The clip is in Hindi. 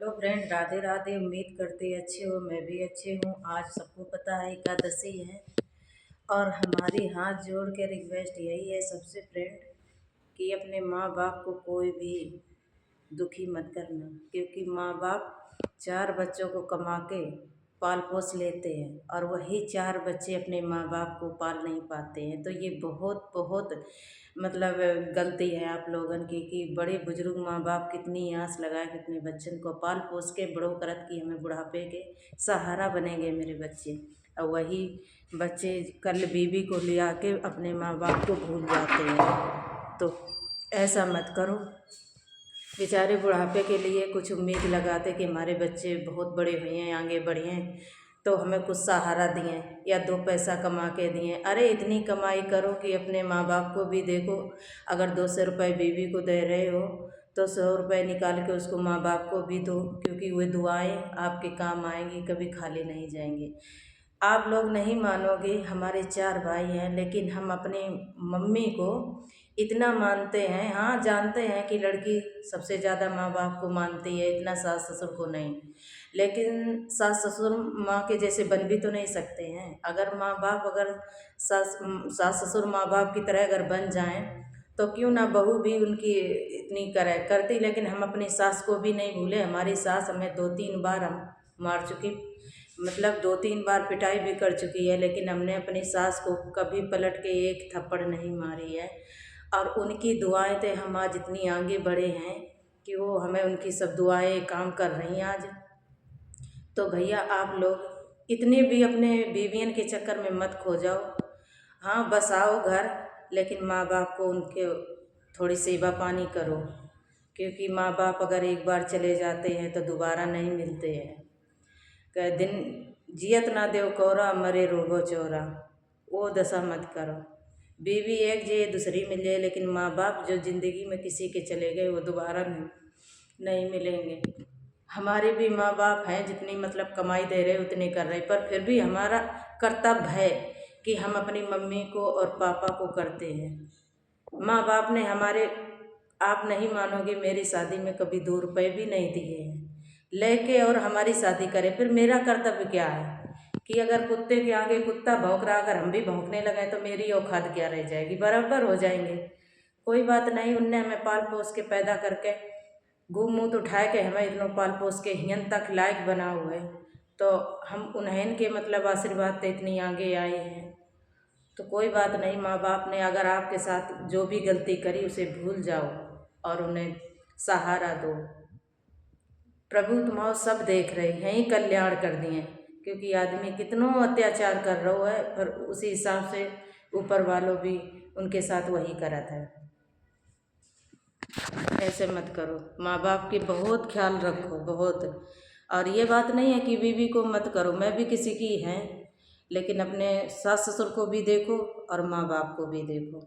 Hello friend, Radhe Radhe. उम्मीद करते अच्छे हो, मैं भी अच्छे हूँ। आज सबको पता है एकादशी है और हमारी हाथ जोड़ के रिक्वेस्ट यही है सबसे फ्रेंड कि अपने माँ बाप को कोई भी दुखी मत करना, क्योंकि माँ बाप 4 बच्चों को कमा के पाल पोस लेते हैं और वही 4 बच्चे अपने माँ बाप को पाल नहीं पाते हैं। तो ये बहुत बहुत मतलब गलती है आप लोगन की कि बड़े बुजुर्ग माँ बाप कितनी आस लगाए कि अपने बच्चन को पाल पोस के बड़ों करत कि हमें बुढ़ापे के सहारा बनेंगे मेरे बच्चे, और वही बच्चे कल बीवी को ले आके अपने माँ बाप को भूल जाते हैं। तो ऐसा मत करो। बेचारे बुढ़ापे के लिए कुछ उम्मीद लगाते कि हमारे बच्चे बहुत बड़े हुए हैं, आगे बढ़े हैं तो हमें कुछ सहारा दिए या 2 पैसा कमा के दिए। अरे इतनी कमाई करो कि अपने माँ बाप को भी देखो। अगर 200 रुपये बीवी को दे रहे हो तो 100 रुपये निकाल के उसको माँ बाप को भी दो, क्योंकि वे दुआएं आपके काम आएंगी, कभी खाली नहीं जाएंगी। आप लोग नहीं मानोगे, हमारे 4 भाई हैं लेकिन हम अपनी मम्मी को इतना मानते हैं। हाँ, जानते हैं कि लड़की सबसे ज़्यादा माँ बाप को मानती है, इतना सास ससुर को नहीं। लेकिन सास ससुर माँ के जैसे बन भी तो नहीं सकते हैं। अगर माँ बाप अगर सास ससुर माँ बाप की तरह अगर बन जाएं तो क्यों ना बहू भी उनकी इतनी करती। लेकिन हम अपनी सास को भी नहीं भूले। हमारी सास हमें 2-3 बार हम मार चुकी, मतलब 2-3 बार पिटाई भी कर चुकी है, लेकिन हमने अपनी सास को कभी पलट के एक थप्पड़ नहीं मारी है। और उनकी दुआएं थे हम आज इतनी आगे बढ़े हैं कि वो हमें उनकी सब दुआएं काम कर रही हैं आज। तो भैया आप लोग इतने भी अपने बीवियन के चक्कर में मत खो जाओ। हाँ, बस आओ घर, लेकिन माँ बाप को उनके थोड़ी सेवा पानी करो, क्योंकि माँ बाप अगर एक बार चले जाते हैं तो दोबारा नहीं मिलते हैं। कह दिन जियत ना देव कौरा, मरे रोगो चोरा, वो दशा मत करो। बीवी एक जे दूसरी मिल जाए, लेकिन माँ बाप जो ज़िंदगी में किसी के चले गए वो दोबारा नहीं मिलेंगे। हमारे भी माँ बाप हैं, जितनी मतलब कमाई दे रहे उतनी कर रहे, पर फिर भी हमारा कर्तव्य है कि हम अपनी मम्मी को और पापा को करते हैं। माँ बाप ने हमारे, आप नहीं मानोगे, मेरी शादी में कभी 2 रुपये भी नहीं दिए हैं लेके और हमारी शादी करे। फिर मेरा कर्तव्य क्या है कि अगर कुत्ते के आगे कुत्ता भौंक रहा, अगर हम भी भौंकने लगे तो मेरी औकात क्या रह जाएगी, बराबर हो जाएंगे। कोई बात नहीं, उनने हमें पाल पोस के पैदा करके घूम मूत उठाए के हमें इतना पाल पोस के हियन तक लायक बना हुआ है, तो हम उन्हें के मतलब आशीर्वाद से इतनी आगे आए हैं। तो कोई बात नहीं, माँ बाप ने अगर आपके साथ जो भी गलती करी उसे भूल जाओ और उन्हें सहारा दो। प्रभु तुम्हारा सब देख रहे हैं, ही कल्याण कर दिए, क्योंकि आदमी कितनों अत्याचार कर रहा है, पर उसी हिसाब से ऊपर वालों भी उनके साथ वही करत है। ऐसे मत करो, माँ बाप की बहुत ख्याल रखो, बहुत। और ये बात नहीं है कि बीवी को मत करो, मैं भी किसी की है, लेकिन अपने सास ससुर को भी देखो और माँ बाप को भी देखो।